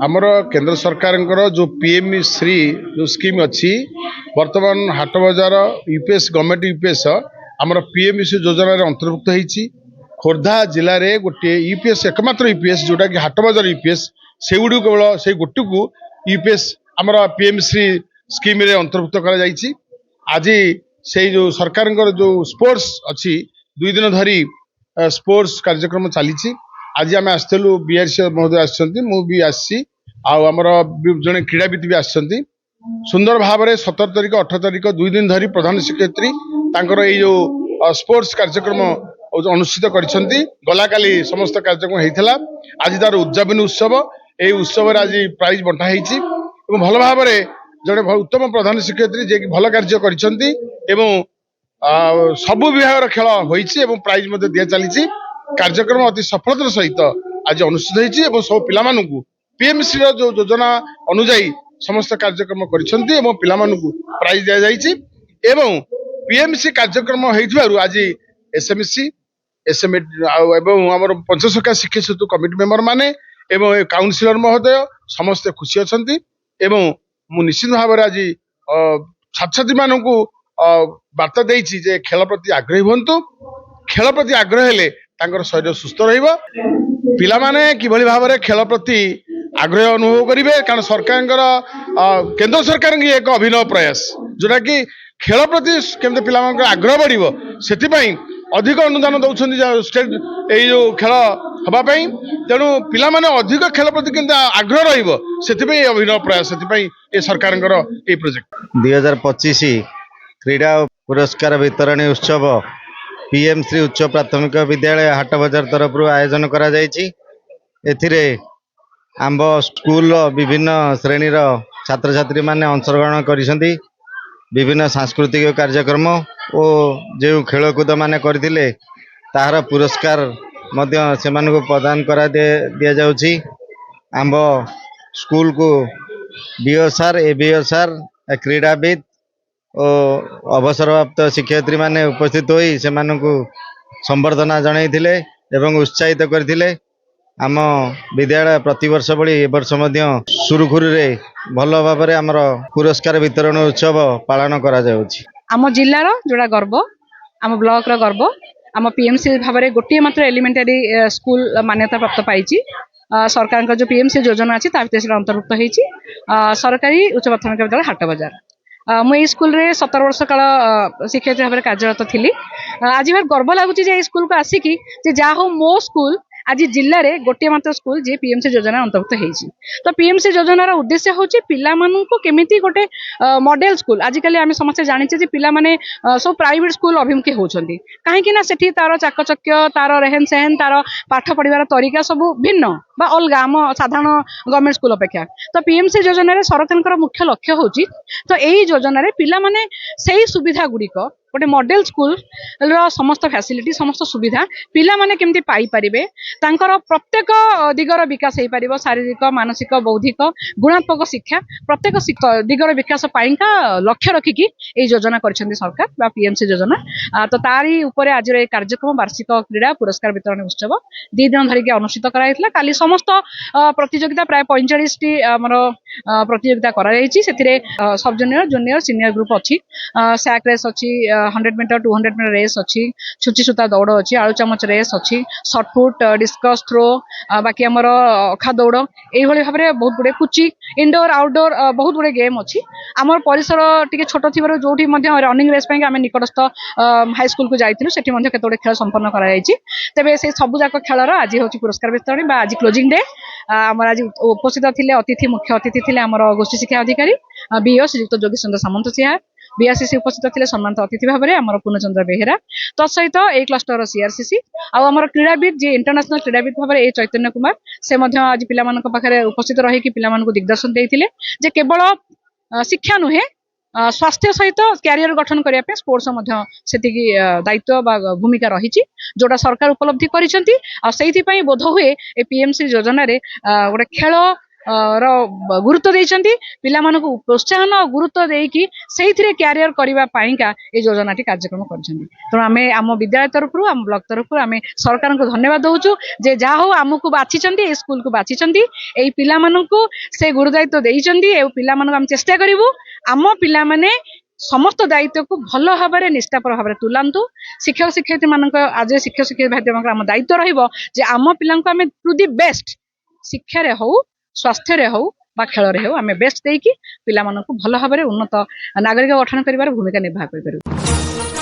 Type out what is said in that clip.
आमर केंद्र सरकार जो पीएम श्री जो स्कीम अच्छी वर्तमान हाट बजार यूपीएस गवर्नमेंट यूपीएस आमर पीएम श्री योजना अंतर्भुक्त होती खोर्धा जिले में गोटे यूपीएस एकमात्र यूपीएस जोटा कि हाट बजार यूपीएस से गुड़ केवल से गोटे को यूपीएस आमर पीएम श्री स्कीम रे अंतर्भुक्त कर आज से जो सरकार जो स्पोर्ट्स अच्छी 2 दिन धरी स्पोर्ट्स कार्यक्रम चली आज आम आसलु बीआरसी महोदय आसी आसी आमर जड़े क्रीड़ाविद भी आसछन्ति सुंदर भाव में 17 तारिख 18 तारिख 2 दिन धरी प्रधान शिक्षयित्री तांकर ये जो स्पोर्ट्स कार्यक्रम अनुष्ठित करिसेंति गला काली समस्त कार्यक्रम होइथिला आज तार उद्यापन उत्सव ये उत्सव आज प्राइज बंटा होइछि एवं भल भाव में जड़े उत्तम प्रधान शिक्षयित्री जे कि भल कार्य करिसेंति एवं सबु विभाग खेल होइछि एवं प्राइज मध्य दिया चली कार्यक्रम अति सफलतार सहित आज अनुष्ठित होइछि एवं सब पिला मानकु पीएमसी जो योजना अनुଯାयी समस्त कार्यक्रम करिसेंति एवं पिला मानकु प्राइज दिया जाइछि एवं पीएमसी कार्यक्रम होइथिबारु आज एसएमसी एसएम एवं हमर पंचसखा शिक्षा सेतु कमिटी मेंबर माने एवं काउंसिलर महोदय समस्त खुशी अछंती एवं मु निश्चित भाव में आज छात्र छात्री मानकु वार्ता देइछि जे खेल प्रति आग्रही हुंतु खेल प्रति आग्रह हेले तांकर शरीर सुस्थ रहिबो पिला माने किभली भाव में खेल प्रति आग्रह अनुभव करेंगे कारण सरकार केंद्र सरकार की एक अभिनव प्रयास जोटा कि खेल प्रति केमती पिला आग्रह बढ़िबो सेतिपई अधिक अनुदान दौरान स्टेट यो खेल हवापाई तेणु पिला माने अधिक खेल प्रति केमती आग्रह रहिबो सेतिपई अभिनव प्रयास सेतिपई ए सरकार प्रोजेक्ट 2025 क्रीड़ा पुरस्कार वितरणी उत्सव पीएम श्री उच्च प्राथमिक विद्यालय हाट बजार तरफ आयोजन करा जायछि एथिरे आंब स्कूल विभिन्न श्रेणीर छात्र छात्री माने अंशग्रहण करिसेंति विभिन्न सांस्कृतिक कार्यक्रम और जो खेलकूद माने करथिले ताहार पुरस्कार मध्य सेमानकु प्रदान करा दिया जाउछि आंब स्कूल को बीओसार एबीओसार क्रीड़ाविद और अवसरप्राप्त शिक्षयित्री माने उपस्थित होई सेमानकु संबर्धना जणाइथिले एवं उत्साहित करथिले आम विद्यालय प्रतिवर्ष भली ए वर्ष मध्य सुरुखुरु रे भल भाव में आमर पुरस्कार वितरण उत्सव पालन करा जाउछि आम जिल्लार जोड़ा गर्व आम ब्लॉक रो गर्व आम पीएमसी भाव में गोटे मात्र एलिमेंटरी स्कूल मान्यता प्राप्त पाई सरकार जो पीएमसी योजना अच्छी अंतर्भुक्त होती सरकारी उच्च प्राथमिक विद्यालय हाट बजार मुझे स्कूल रे 17 वर्ष काल शिक्षयित्री भाव में कार्यरत थी आज भाई गर्व लगुच स्कूल को आसिकी जहा हो मो स्कूल आज जिले में गोटे मात्र स्कूल जी पीएमसी योजना अंतर्भुक्त होती तो पीएमसी योजनार उद्देश्य हूँ पिला केमिति गोटे मॉडल स्कूल आजिकल आम समस्त जाने पिला माने सब प्राइवेट स्कूल अभिमुखी होती कहीं सेठी तार चाकचक्य तार रेहन सहन तार पाठ पढ़ार तरीका सब भिन्न बा अलग आम साधारण गवर्नमेंट स्कूल अपेक्षा तो पीएमसी योजन सरकार मुख्य लक्ष्य हूँ तो यही योजन पिला माने से सुविधा गुड़िक गोटे मॉडल स्कूल रो समस्त फैसिलिटी समस्त सुविधा पिला माने केमती पाई परिबे तांकर प्रत्येक दिगर विकास हो पारिबो शारीरिक मानसिक बौद्धिक गुणात्मक शिक्षा प्रत्येक दिगर विकास पाइका लक्ष्य रखिकी ये योजना करिसेंती सरकार बा पीएमसी योजना तो तारी ऊपर आज कार्यक्रम वार्षिक क्रीड़ा पुरस्कार वितरण उत्सव 2 दिन धरिक अनुष्ठित कराइतला काली समस्त प्रतियोगिता प्राय 45 टी हमर प्रतियोगिता करा जायछि सेतिरे sub junior junior senior group अछि सैक रेस अछि 100 मीटर 200 मीटर रेस अच्छी छुची सूता दौड़ अच्छी आलू चामच रेस अच्छी शॉर्टपुट डिस्कस थ्रो बाकी आमर अखा दौड़ यही भाव में बहुत गुड़े पुची इनडोर आउटडोर बहुत गुड़े गेम अच्छी आमर परिसर टी छोट थी जो रनिंग रेस आम निकटस्थ हाई स्कूल को जाइलु से केतोड़े खेल संपन्न करे से सबूक खेलर आज हूँ पुरस्कार वितरण आज क्लोजिंग डे आमर आज उपस्थित थे अतिथि मुख्य अतिथि थे आमर गोष्ठी शिक्षा अधिकारी बीओ श्रीयुक्त योगेश चंद्र सामंत सिंह बीआरसीसी उपस्थित थे सम्मानित अतिथि भाव में आम पूर्णचंद्र बेहेरा तत्सहित ए क्लस्टर सीआरसीसी आमर क्रीड़ाविद जी इंटरनेशनल क्रीड़ाविद भाव में ए चैतन्य कुमार से आज पाखे उपस्थित रही पिला दिग्दर्शन देते केवल शिक्षा नुहे स्वास्थ्य सहित क्यारियर गठन करने स्पोर्ट्स से दायित्व भूमिका रही जोटा सरकार उपलब्धि कर बोध हुए पीएमसी योजन गोटे खेल ର ଗୁରୁତ୍ୱ ଦେଇଛନ୍ତି ପିଲାମାନଙ୍କୁ ପ୍ରୋତ୍ସାହନ ଆଉ ଗୁରୁତ୍ୱ ଦେଇକି ସେଇଥିରେ କ୍ୟାରିୟର କରିବା ପାଇଁକା এই ଯୋଜନାଟି କାର୍ଯ୍ୟକ୍ରମ କରିଛନ୍ତି ତେଣୁ ଆମେ ଆମ ବିଦ୍ୟାଳୟ ତରଫରୁ ଆମ ବ୍ଲକ ତରଫରୁ ଆମେ ସରକାରଙ୍କୁ ଧନ୍ୟବାଦ ଦଉଛୁ ଯେ ଯାହା ହଉ ଆମକୁ ବାଛିଛନ୍ତି এই ସ୍କୁଲକୁ ବାଛିଛନ୍ତି এই ପିଲାମାନଙ୍କୁ ସେ ଗୁରୁ ଦାୟିତ୍ୱ ଦେଇଛନ୍ତି ଏ ପିଲାମାନଙ୍କୁ ଆମେ ଚେଷ୍ଟା କରିବୁ ଆମ ପିଲାମାନେ ସମସ୍ତ ଦାୟିତ୍ୱକୁ ଭଲ ଭାବରେ ନିଷ୍ଠାପର ଭାବରେ ତୁଲାନ୍ତୁ ଶିକ୍ଷକ ଶିକ୍ଷୟିତ୍ରୀ ମାନଙ୍କ ଆଜି ଶିକ୍ଷକ ଶିକ୍ଷୟିତ୍ରୀ ମାନଙ୍କର ଆମ ଦାୟିତ୍ୱ ରହିବ ଯେ ଆମ ପିଲାଙ୍କୁ ଆମେ ଟୁ ଦି ବେଷ୍ଟ ଶିକ୍ଷାରେ ହଉ ସ୍ୱାସ୍ଥ୍ୟରେ ହଉ ବା ଖେଳରେ ହଉ ଆମେ ବେଷ୍ଟ ଦେଇକି ପିଲାମାନଙ୍କୁ ଭଲ ଭାବରେ ଉନ୍ନତ ନାଗରିକ ଗଠନ କରିବାର ଭୂମିକା ନିର୍ବାହ କରିପାରିବୁ।